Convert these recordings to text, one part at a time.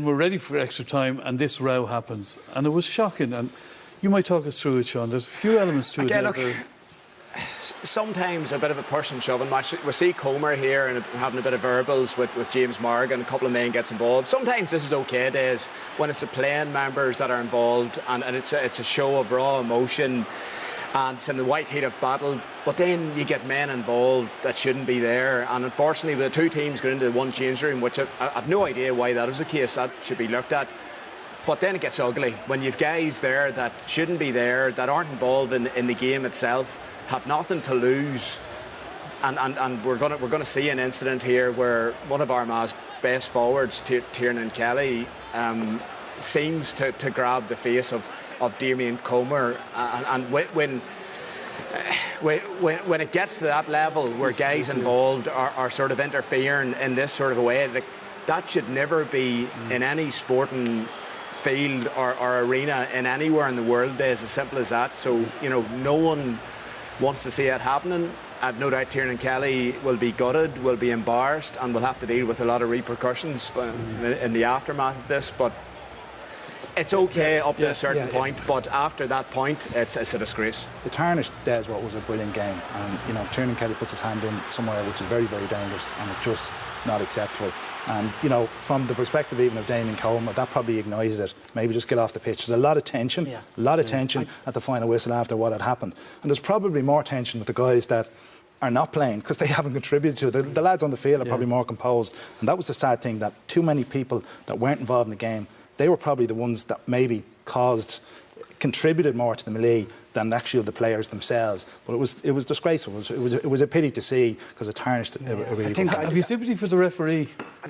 We're ready for extra time and this row happens. And it was shocking. And you might talk us through it, Sean. There's a few elements to it. Look, sometimes a bit of a push and shoving match. We see Comer here and having a bit of verbals with James Morgan. A couple of men gets involved. Sometimes this is okay days when it's the playing members that are involved and it's a show of raw emotion and it's in the white heat of battle. But then you get men involved that shouldn't be there. And unfortunately, the two teams go into the one change room, which I've no idea why that is the case. That should be looked at. But then it gets ugly when you've guys there that shouldn't be there, that aren't involved in the game itself, have nothing to lose, and we're going to see an incident here where one of Armagh's best forwards, Tiernan Kelly, seems to grab the face of Damien Comer, and when it gets to that level where guys involved are sort of interfering in this sort of a way, that should never be in any sporting field or arena in anywhere in the world. Is as simple as that. So no one wants to see it happening. I've no doubt Tiernan Kelly will be gutted, will be embarrassed, and will have to deal with a lot of repercussions in the aftermath of this. But it's okay up to a certain point, but after that point, it's a disgrace. The tarnished Des what was a brilliant game, and Tiernan Kelly puts his hand in somewhere which is very, very dangerous, and it's just not acceptable. And from the perspective even of Damien Comer, that probably ignited it. Maybe just get off the pitch. There's a lot of tension, at the final whistle after what had happened, and there's probably more tension with the guys that are not playing because they haven't contributed to it. The lads on the field are probably more composed, and that was the sad thing, that too many people that weren't involved in the game, they were probably the ones that maybe contributed more to the melee than actually the players themselves. But it was disgraceful. It was a pity to see, because it tarnished a really good. Have you sympathy for the referee?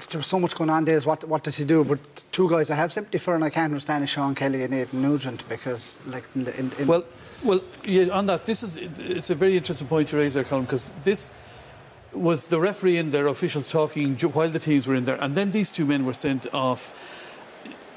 There was so much going on there. What does he do? But two guys I have sympathy for and I can't understand is Sean Kelly and Aidan Nugent, because Well, on that, it's a very interesting point you raise there, Colin, because this was the referee and their officials talking while the teams were in there, and then these two men were sent off,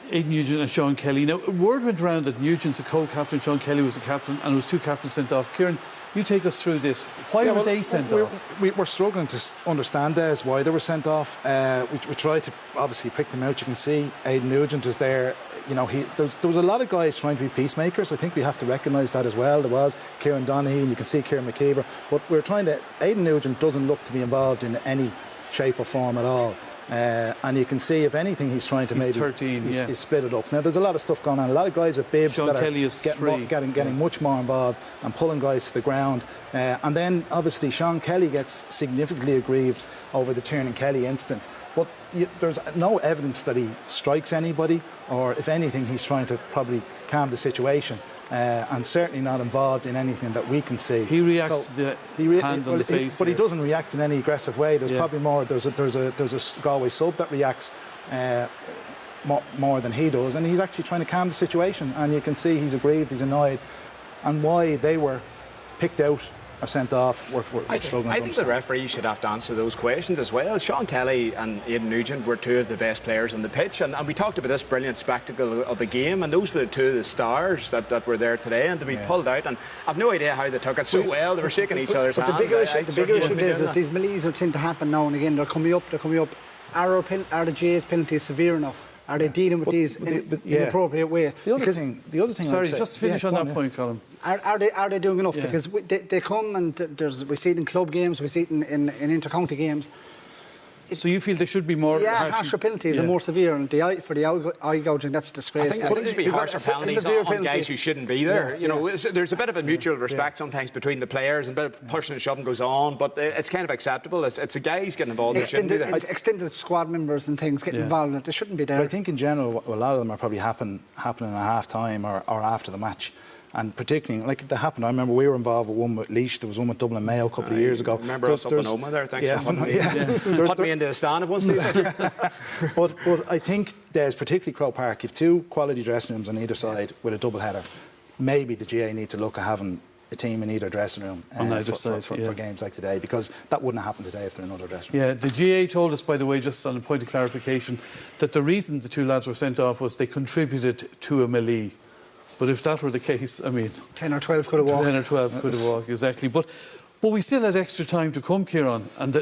Aidan Nugent and Sean Kelly. Now, word went round that Nugent's a co-captain, Sean Kelly was a captain, and it was two captains sent off. Kieran, you take us through this. Why were they sent off? We're struggling to understand why they were sent off. We tried to obviously pick them out. You can see Aidan Nugent is there. There was a lot of guys trying to be peacemakers. I think we have to recognise that as well. There was Kieran Donaghy, and you can see Kieran McKeever. But Aidan Nugent doesn't look to be involved in any shape or form at all. And you can see, if anything, he's trying to he's split it up. Now, there's a lot of stuff going on. A lot of guys with bibs Sean that Kelly are getting much more involved and pulling guys to the ground. And then, obviously, Sean Kelly gets significantly aggrieved over the Tiernan Kelly incident. But there's no evidence that he strikes anybody, or if anything, he's trying to probably calm the situation. And certainly not involved in anything that we can see. He reacts to the hand on the face, but he doesn't react in any aggressive way. There's probably more. There's a Galway sub that reacts more than he does, and he's actually trying to calm the situation. And you can see he's aggrieved, he's annoyed, and why they were picked out or sent off. We're struggling. I think the referee should have to answer those questions as well. Sean Kelly and Aidan Nugent were two of the best players on the pitch, and we talked about this brilliant spectacle of a game, and those were the two of the stars that were there today, and to be pulled out, and I've no idea how they took it so well. They were shaking each other's hands. The bigger issue is these melees are tend to happen now and again. They're coming up. Are the GA's penalties severe enough? Are they dealing with these in an appropriate way? The other thing. Sorry, just finish on that point, Colin. Are they doing enough? Because they come and we see it in club games, we see it in inter-county games. So you feel there should be more harsher penalties and more severe, and for the eye gouging, that's a disgrace. I think there should be harsher penalties on guys who shouldn't be there. There's a bit of a mutual respect sometimes between the players, and a bit of pushing and shoving goes on, but it's kind of acceptable. It's a guys getting involved that shouldn't be there. Extended squad members and things getting involved in it. They shouldn't be there. But I think in general, a lot of them are probably happening at half-time or after the match. And particularly, like that happened, I remember we were involved with one with Laois, there was one with Dublin Mayo a couple of years ago. Remember us up in Omagh there, thanks put me into the stand at once. But I think there's, particularly Croke Park, you've two quality dressing rooms on either side with a double header. Maybe the GA need to look at having a team in either dressing room on either side for games like today, because that wouldn't happen today if they're in another dressing room. Yeah, the GA told us, by the way, just on a point of clarification, that the reason the two lads were sent off was they contributed to a melee. But if that were the case, 10 or 12 could have walked. 10 or 12 could have walked, exactly. But we still had extra time to come, Kieran, and